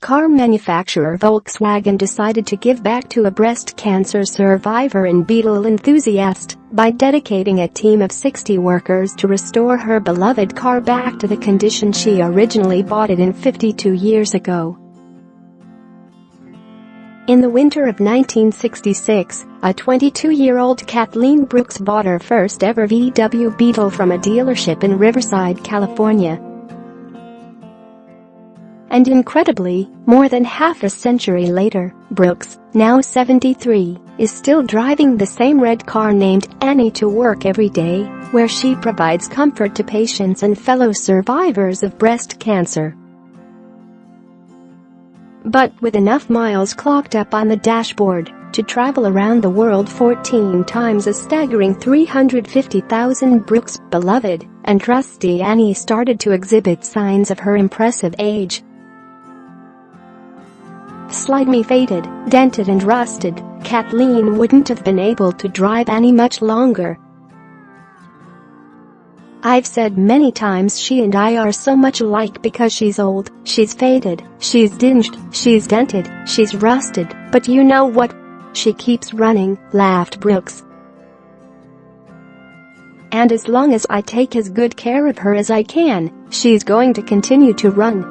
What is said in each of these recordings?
Car manufacturer Volkswagen decided to give back to a breast cancer survivor and Beetle enthusiast by dedicating a team of 60 workers to restore her beloved car back to the condition she originally bought it in 52 years ago. In the winter of 1966, a 22-year-old Kathleen Brooks bought her first ever VW Beetle from a dealership in Riverside, California. And incredibly, more than half a century later, Brooks, now 73, is still driving the same red car named Annie to work every day, where she provides comfort to patients and fellow survivors of breast cancer. But with enough miles clocked up on the dashboard to travel around the world 14 times, a staggering 350,000, Brooks' beloved and trusty Annie started to exhibit signs of her impressive age. Slightly faded, dented and rusted, Kathleen wouldn't have been able to drive Annie much longer. "I've said many times she and I are so much alike because she's old, she's faded, she's dinged, she's dented, she's rusted, but you know what? She keeps running," laughed Brooks. "And as long as I take as good care of her as I can, she's going to continue to run."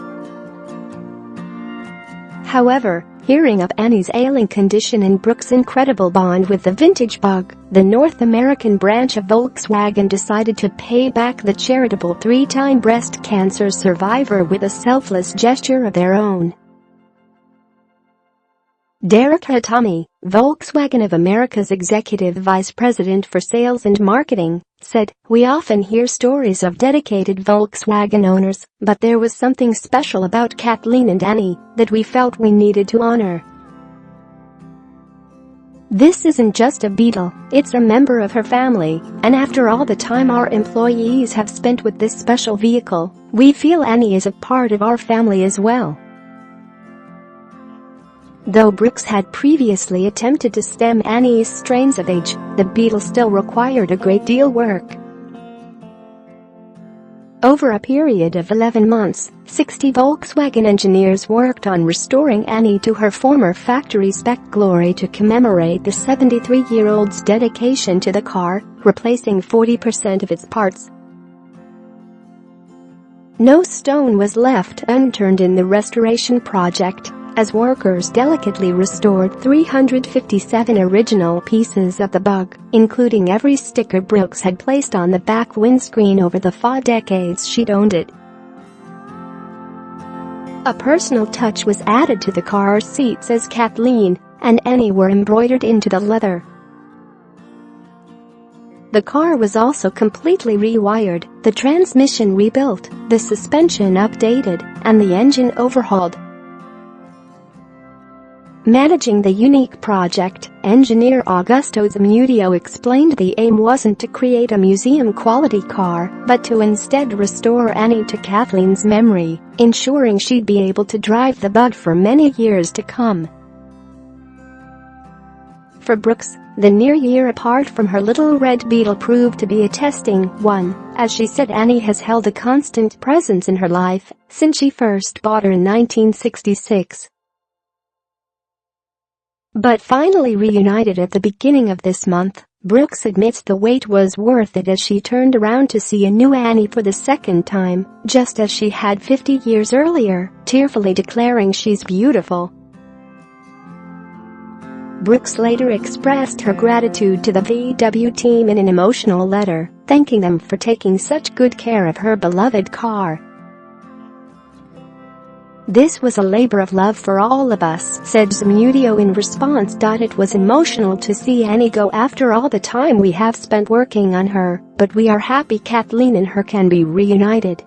However, hearing of Annie's ailing condition and Brooks' incredible bond with the vintage bug, the North American branch of Volkswagen decided to pay back the charitable 3-time breast cancer survivor with a selfless gesture of their own. Derrick Hatami, Volkswagen of America's executive vice president for sales and marketing, said, "We often hear stories of dedicated Volkswagen owners, but there was something special about Kathleen and Annie that we felt we needed to honor. This isn't just a Beetle, it's a member of her family, and after all the time our employees have spent with this special vehicle, we feel Annie is a part of our family as well." Though Brooks had previously attempted to stem Annie's strains of age, the Beetle still required a great deal work. Over a period of 11 months, 60 Volkswagen engineers worked on restoring Annie to her former factory-spec glory to commemorate the 73-year-old's dedication to the car, replacing 40% of its parts. No stone was left unturned in the restoration project, as workers delicately restored 357 original pieces of the bug, including every sticker Brooks had placed on the back windscreen over the 5 decades she'd owned it. A personal touch was added to the car seats as Kathleen and Annie were embroidered into the leather. The car was also completely rewired, the transmission rebuilt, the suspension updated, and the engine overhauled. Managing the unique project, engineer Augusto Zamudio explained the aim wasn't to create a museum-quality car, but to instead restore Annie to Kathleen's memory, ensuring she'd be able to drive the bug for many years to come. For Brooks, the near year apart from her little red Beetle proved to be a testing one, as she said Annie has held a constant presence in her life since she first bought her in 1966. But finally reunited at the beginning of this month, Brooks admits the wait was worth it as she turned around to see a new Annie for the second time, just as she had 50 years earlier, tearfully declaring she's beautiful. Brooks later expressed her gratitude to the VW team in an emotional letter, thanking them for taking such good care of her beloved car. "This was a labor of love for all of us," said Zamudio in response. "It was emotional to see Annie go after all the time we have spent working on her, but we are happy Kathleen and her can be reunited."